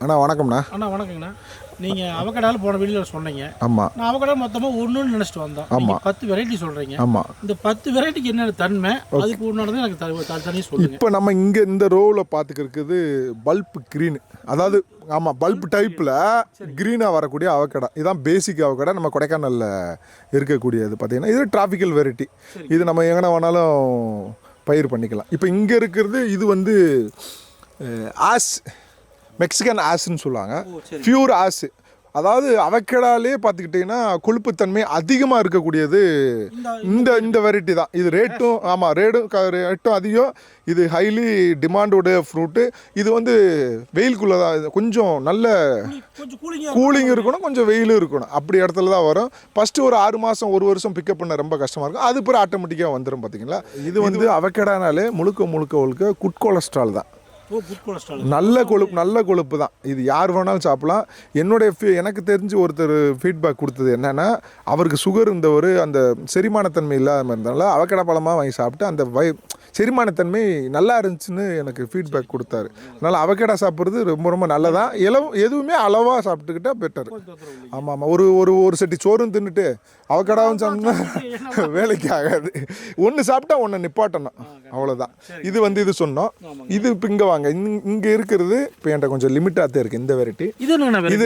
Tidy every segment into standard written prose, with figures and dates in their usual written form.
அண்ணா வணக்கம்ண்ணா. அண்ணா வணக்கங்கண்ணா. நீங்கள் அவகடாவில் போன வீடியோவில் சொன்னீங்க. ஆமாம். நான் அவகடா மொத்தமாக ஒன்றுன்னு நினச்சிட்டு வந்தோம். ஆமாம். 10 வெரைட்டி சொல்கிறீங்க. ஆமாம். இந்த 10 வெரைட்டிக்கு என்னென்ன தன்மை, அதுக்கு ஒன்றானது எனக்கு தனியாக சொல்லுங்கள். இப்போ நம்ம இங்கே இந்த ரோவில் பார்த்துக்கிறது பல்ப் க்ரீன், அதாவது ஆமாம் பல்ப் டைப்பில் க்ரீனாக வரக்கூடிய அவகடா. இதுதான் பேசிக் அவகடா. நம்ம கொடைக்கானலில் இருக்கக்கூடியது பார்த்தீங்கன்னா இது டிராபிக்கல் வெரைட்டி. இது நம்ம எங்கே வேணாலும் பயிர் பண்ணிக்கலாம். இப்போ இங்கே இருக்கிறது இது வந்து ஆஸ், மெக்சிகன் ஆஸ்ன்னு சொல்லுவாங்க. பியூர் ஆஸ், அதாவது அவக்கடாலே பார்த்துக்கிட்டிங்கன்னா கொழுப்புத்தன்மை அதிகமாக இருக்கக்கூடியது இந்த வெரைட்டி தான். இது ரேட்டும் ஆமாம் ரேட்டும் அதிகம். இது ஹைலி டிமாண்டோட ஃப்ரூட்டு. இது வந்து வெயிலுக்குள்ளே தான், கொஞ்சம் நல்ல கூலிங் இருக்கணும், கொஞ்சம் வெயிலும் இருக்கணும், அப்படி இடத்துல தான் வரும். ஃபஸ்ட்டு ஒரு 6 மாதம் 1 வருஷம் பிக்கப் பண்ண ரொம்ப கஷ்டமாக இருக்கும். அது பிறகு ஆட்டோமேட்டிக்காக வந்துடும் பார்த்தீங்களா. இது வந்து அவக்கடானாலே முழுக்க குட் கொலஸ்ட்ரால் தான். நல்ல கொழுப்பு தான். இது யார் வேணாலும் சாப்பிடலாம். எனக்கு தெரிஞ்சு ஒருத்தர் ஃபீட்பேக் கொடுத்தது என்னென்னா, அவருக்கு சுகர் இருந்தவர் அந்த செரிமானத்தன்மை இல்லாமல் இருந்தனால அவக்கடா பழமாக வாங்கி சாப்பிட்டு அந்த செரிமானத்தன்மை நல்லா இருந்துச்சுன்னு எனக்கு ஃபீட்பேக் கொடுத்தாரு. அதனால் அவக்கடா சாப்பிட்றது ரொம்ப நல்லதான். எதுவுமே அளவாக சாப்பிட்டுக்கிட்டா பெட்டர். ஆமாம். ஒரு செட்டி சோறும் தின்னுட்டு அவக்கடாவும் சாப்பிட்டா வேலைக்கு ஆகாது. ஒன்று சாப்பிட்டா ஒன்று நிப்பாட்டணும், அவ்வளோதான். இது வந்து இது சொன்னோம். இது இப்போ இங்கே வாங்க, இங்கே இருக்கிறது இப்போ என்கிட்ட கொஞ்சம் லிமிட்டாக தான் இருக்குது இந்த வெரைட்டி. இது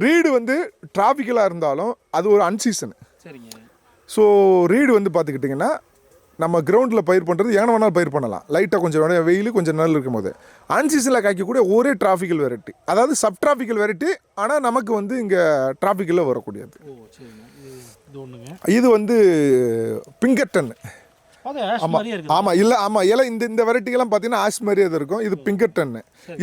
ரீடு வந்து டிராபிக்கலாக இருந்தாலும் அது ஒரு அன்சீசன். ஸோ ரீடு வந்து பார்த்துக்கிட்டிங்கன்னா நம்ம கிரவுண்டில் பயிர் பண்ணுறது எங்கே வேணாலும் பயிர் பண்ணலாம். லைட்டாக கொஞ்சம் வெயில் கொஞ்சம் நாள் இருக்கும் போது அன்சீசனில் காய்க்கக்கூடிய ஒரே டிராபிக்கல் வெரைட்டி, அதாவது சப் டிராபிக்கல் வெரைட்டி. ஆனால் நமக்கு வந்து இங்கே டிராபிக்கலில் வரக்கூடியது. இது வந்து பிங்கர்டன். ஆமாம் இலை இந்த வெரைட்டிகள்லாம் பார்த்தீங்கன்னா ஆஸ் மாதிரியே அது இருக்கும். இது பிங்கர்டன்.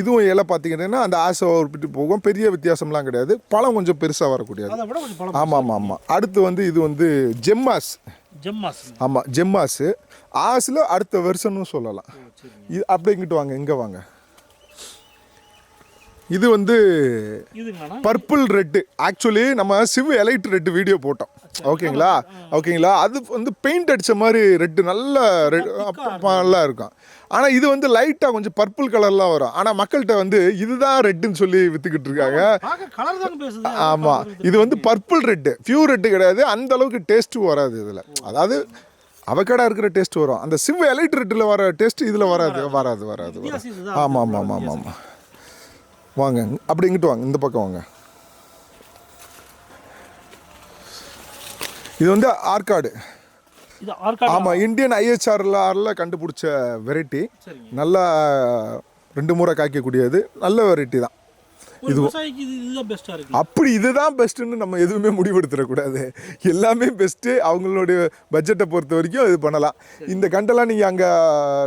இதுவும் இலை பார்த்தீங்கன்னா அந்த ஆசை விட்டு போகும். பெரிய வித்தியாசம்லாம் கிடையாது. பழம் கொஞ்சம் பெருசாக வரக்கூடியது. ஆமாம். அடுத்து வந்து இது வந்து ஜெம்மாஸ். ஆமாம் ஜெம்மாஸு. ஆஸில் அடுத்த வெர்ஷனும் சொல்லலாம். இது அப்படி இங்கிட்டு வாங்க, இங்கே வாங்க. இது வந்து பர்பிள் ரெட்டு. ஆக்சுவலி நம்ம சிவ் எலைட் ரெட்டு வீடியோ போட்டோம். ஓகேங்களா. அது வந்து பெயிண்ட் அடித்த மாதிரி ரெட்டு நல்லா இருக்கும். ஆனால் இது வந்து லைட்டாக கொஞ்சம் பர்பிள் கலர்லாம் வரும். ஆனால் மக்கள்கிட்ட வந்து இதுதான் ரெட்டுன்னு சொல்லி விற்றுக்கிட்டு இருக்காங்க. ஆமாம். இது வந்து பர்பிள் ரெட்டு, பியூர் ரெட்டு கிடையாது. அந்த அளவுக்கு டேஸ்ட்டும் வராது இதில். அதாவது அவக்கடா இருக்கிற டேஸ்ட் வரும், அந்த சிவ் எலைட் ரெட்டில் வர டேஸ்ட் இதில் வராது. ஆமாம். வாங்க அப்படி இங்கிட்டு வாங்க, இந்த பக்கம் வாங்க. இது வந்து ஆர்காடு. ஆமாம், இந்தியன் IHRல கண்டுபிடிச்ச வெரைட்டி. நல்லா 2 முறை காய்க்கக்கூடியது நல்ல வெரைட்டி தான். அப்படி இதுதான் பெஸ்ட்டுன்னு நம்ம எதுவுமே முடிவெடுத்துடக்கூடாது. எல்லாமே பெஸ்ட்டு. அவங்களுடைய பட்ஜெட்டை பொறுத்த வரைக்கும் இது பண்ணலாம். இந்த கண்டெல்லாம் நீங்கள் அங்கே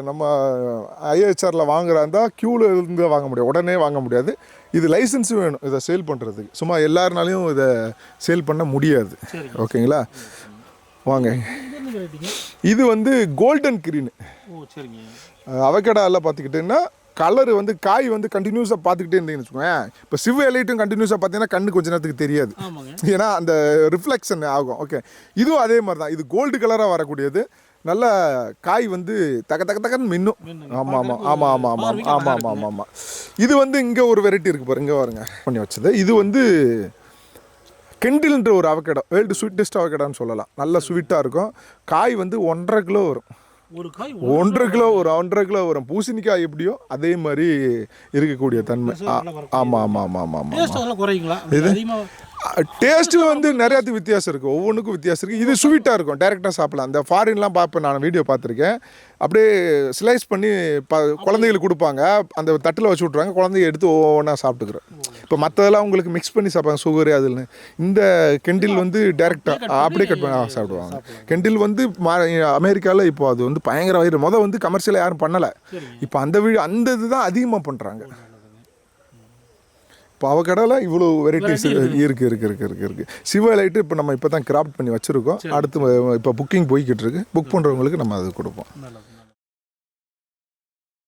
நம்ம IHRல வாங்குறா இருந்தால் க்யூவில் இருந்து வாங்க முடியாது, உடனே வாங்க முடியாது. இது லைசன்ஸும் வேணும் இதை சேல் பண்ணுறதுக்கு. சும்மா எல்லாருனாலையும் இதை சேல் பண்ண முடியாது. ஓகேங்களா. வாங்க. இது வந்து கோல்டன் கிரீன். அவகடாவில் பார்த்துக்கிட்டிங்கன்னா கலர் வந்து காய் வந்து கண்டினியூஸாக பார்த்துக்கிட்டே இருந்தீங்கன்னு வச்சுக்கோங்க. இப்போ சிவ் எலைட்டும் கண்டினியூஸாக பார்த்தீங்கன்னா கண்ணு கொஞ்ச நேரத்துக்கு தெரியாது, ஏன்னா அந்த ரிஃப்ளெக்ஷன் ஆகும். ஓகே, இதுவும் அதே மாதிரி தான். இது கோல்டு கலராக வரக்கூடியது. நல்ல காய் வந்து தக்கன்னு மின்னும். ஆமாம். இது வந்து இங்கே ஒரு வெரைட்டி இருக்குது பாருங்க, பாருங்க பண்ணி வச்சது. இது வந்து கெண்டில்ன்ற ஒரு அவகடா, வேர்ல்டு ஸ்வீட்டஸ்ட் அவகடான்னு சொல்லலாம். நல்ல ஸ்வீட்டாக இருக்கும். காய் வந்து 1.5 கிலோ வரும். 1.5 கிலோ வரும். பூசணிக்காய் எப்படியோ அதே மாதிரி இருக்கக்கூடிய தன்மை. ஆமாம். இது டேஸ்ட்டு வந்து நிறையாத்துக்கு வித்தியாசம் இருக்குது, ஒவ்வொன்றுக்கும் வித்தியாசம் இருக்குது. இது ஸ்வீட்டாக இருக்கும், டைரெக்டாக சாப்பிடலாம். அந்த ஃபாரின்லாம் பார்ப்பேன், நான் வீடியோ பார்த்துருக்கேன். அப்படியே ஸ்லைஸ் பண்ணி குழந்தைகளுக்கு கொடுப்பாங்க. அந்த தட்டில் வச்சு விட்ருவாங்க, குழந்தைய எடுத்து ஒவ்வொன்றா சாப்பிட்டுக்கிறோம். இப்போ மற்றதெல்லாம் உங்களுக்கு மிக்ஸ் பண்ணி சாப்பிடுவாங்க, சுகரு அதுன்னு. இந்த கெண்டில் வந்து டைரெக்டாக அப்படியே கட் பண்ணி சாப்பிடுவாங்க. கெண்டில் வந்து அமெரிக்காவில் இப்போ அது வந்து பயங்கர வயிறு. வந்து கமர்ஷியலாக யாரும் பண்ணலை. இப்போ அந்த இதுதான் அதிகமாக பண்ணுறாங்க. இப்போ அவகடாவில் இவ்வளோ வெரைட்டிஸ் இருக்குது. சிவ லைட்டு இப்போ நம்ம இப்போ தான் கிராஃப்ட் பண்ணி வச்சுருக்கோம். அடுத்து இப்போ புக்கிங் போய்கிட்டு இருக்கு. புக் பண்ணுறவங்களுக்கு நம்ம அது கொடுப்போம்.